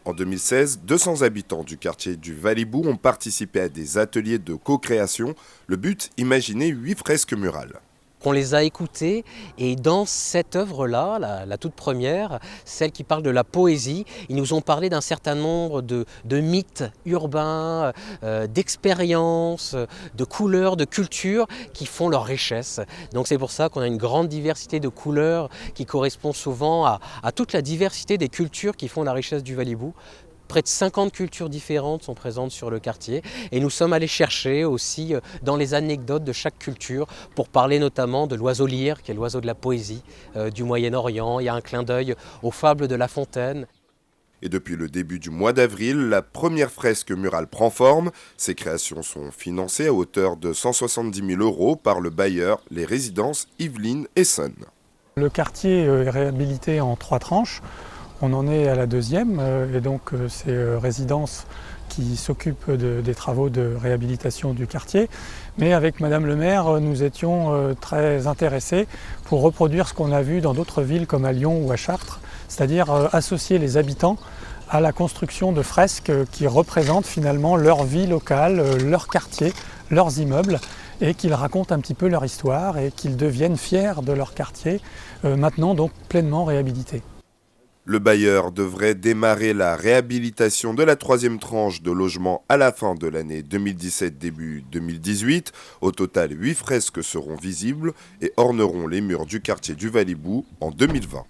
En 2016, 200 habitants du quartier du Valibou ont participé à des ateliers de co-création. Le but, imaginer 8 fresques murales. On les a écoutés et dans cette œuvre-là, la toute première, celle qui parle de la poésie, ils nous ont parlé d'un certain nombre de mythes urbains, d'expériences, de couleurs, de cultures qui font leur richesse. Donc c'est pour ça qu'on a une grande diversité de couleurs qui correspond souvent à toute la diversité des cultures qui font la richesse du Valibou. Près de 50 cultures différentes sont présentes sur le quartier et nous sommes allés chercher aussi dans les anecdotes de chaque culture pour parler notamment de l'oiseau lyre, qui est l'oiseau de la poésie du Moyen-Orient. Il y a un clin d'œil aux fables de La Fontaine. Et depuis le début du mois d'avril, la première fresque murale prend forme. Ces créations sont financées à hauteur de 170 000 € par le bailleur, les résidences Yveline et Son. Le quartier est réhabilité en 3 tranches. On en est à la deuxième et donc c'est Résidence qui s'occupe des travaux de réhabilitation du quartier. Mais avec Madame le maire, nous étions très intéressés pour reproduire ce qu'on a vu dans d'autres villes comme à Lyon ou à Chartres, c'est-à-dire associer les habitants à la construction de fresques qui représentent finalement leur vie locale, leur quartier, leurs immeubles, et qu'ils racontent un petit peu leur histoire et qu'ils deviennent fiers de leur quartier, maintenant donc pleinement réhabilité. Le bailleur devrait démarrer la réhabilitation de la 3e tranche de logements à la fin de l'année 2017, début 2018. Au total, 8 fresques seront visibles et orneront les murs du quartier du Valibou en 2020.